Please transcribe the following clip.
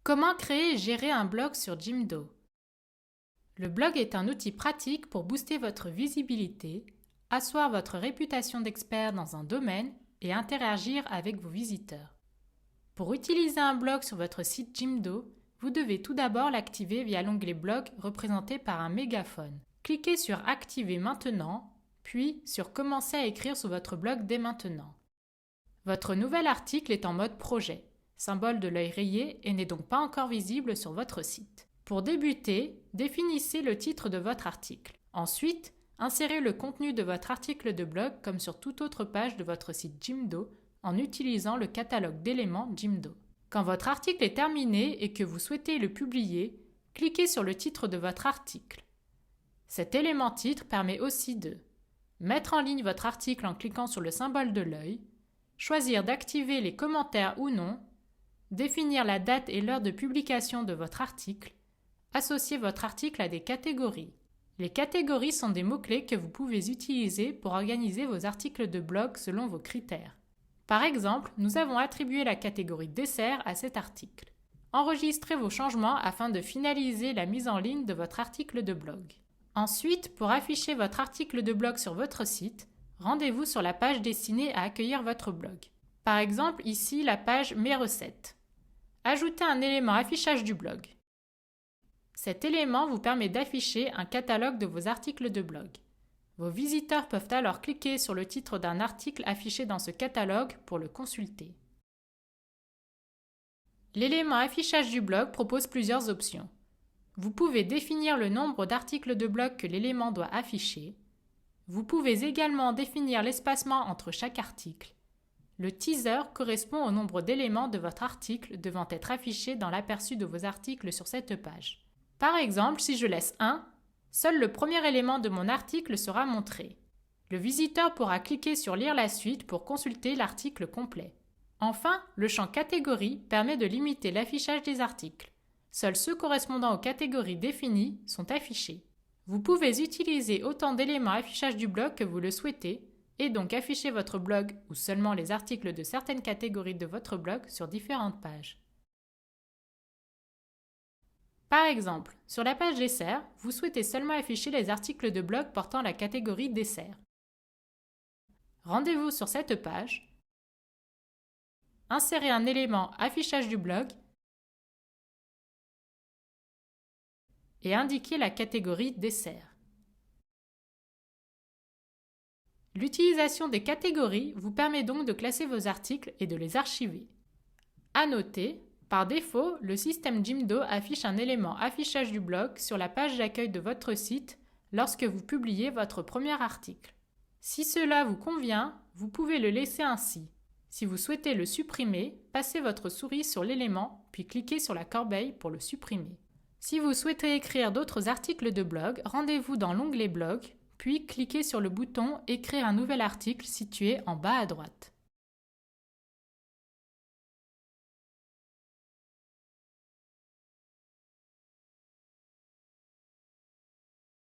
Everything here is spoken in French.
Comment créer et gérer un blog sur Jimdo? Le blog est un outil pratique pour booster votre visibilité, asseoir votre réputation d'expert dans un domaine et interagir avec vos visiteurs. Pour utiliser un blog sur votre site Jimdo, vous devez tout d'abord l'activer via l'onglet Blog représenté par un mégaphone. Cliquez sur Activer maintenant, puis sur Commencer à écrire sur votre blog dès maintenant. Votre nouvel article est en mode projet, symbole de l'œil rayé et n'est donc pas encore visible sur votre site. Pour débuter, définissez le titre de votre article. Ensuite, insérez le contenu de votre article de blog comme sur toute autre page de votre site Jimdo en utilisant le catalogue d'éléments Jimdo. Quand votre article est terminé et que vous souhaitez le publier, cliquez sur le titre de votre article. Cet élément titre permet aussi de mettre en ligne votre article en cliquant sur le symbole de l'œil, choisir d'activer les commentaires ou non, définir la date et l'heure de publication de votre article, associer votre article à des catégories. Les catégories sont des mots-clés que vous pouvez utiliser pour organiser vos articles de blog selon vos critères. Par exemple, nous avons attribué la catégorie dessert à cet article. Enregistrez vos changements afin de finaliser la mise en ligne de votre article de blog. Ensuite, pour afficher votre article de blog sur votre site, rendez-vous sur la page destinée à accueillir votre blog. Par exemple, ici, la page Mes recettes. Ajoutez un élément affichage du blog. Cet élément vous permet d'afficher un catalogue de vos articles de blog. Vos visiteurs peuvent alors cliquer sur le titre d'un article affiché dans ce catalogue pour le consulter. L'élément affichage du blog propose plusieurs options. Vous pouvez définir le nombre d'articles de blog que l'élément doit afficher. Vous pouvez également définir l'espacement entre chaque article. Le teaser correspond au nombre d'éléments de votre article devant être affichés dans l'aperçu de vos articles sur cette page. Par exemple, si je laisse 1, seul le premier élément de mon article sera montré. Le visiteur pourra cliquer sur Lire la suite pour consulter l'article complet. Enfin, le champ Catégorie permet de limiter l'affichage des articles. Seuls ceux correspondant aux catégories définies sont affichés. Vous pouvez utiliser autant d'éléments affichage du blog que vous le souhaitez et donc afficher votre blog ou seulement les articles de certaines catégories de votre blog sur différentes pages. Par exemple, sur la page dessert, vous souhaitez seulement afficher les articles de blog portant la catégorie dessert. Rendez-vous sur cette page, insérez un élément affichage du blog et indiquez la catégorie dessert. L'utilisation des catégories vous permet donc de classer vos articles et de les archiver. À noter, par défaut, le système Jimdo affiche un élément affichage du blog sur la page d'accueil de votre site lorsque vous publiez votre premier article. Si cela vous convient, vous pouvez le laisser ainsi. Si vous souhaitez le supprimer, passez votre souris sur l'élément puis cliquez sur la corbeille pour le supprimer. Si vous souhaitez écrire d'autres articles de blog, rendez-vous dans l'onglet Blog, puis cliquez sur le bouton Écrire un nouvel article situé en bas à droite.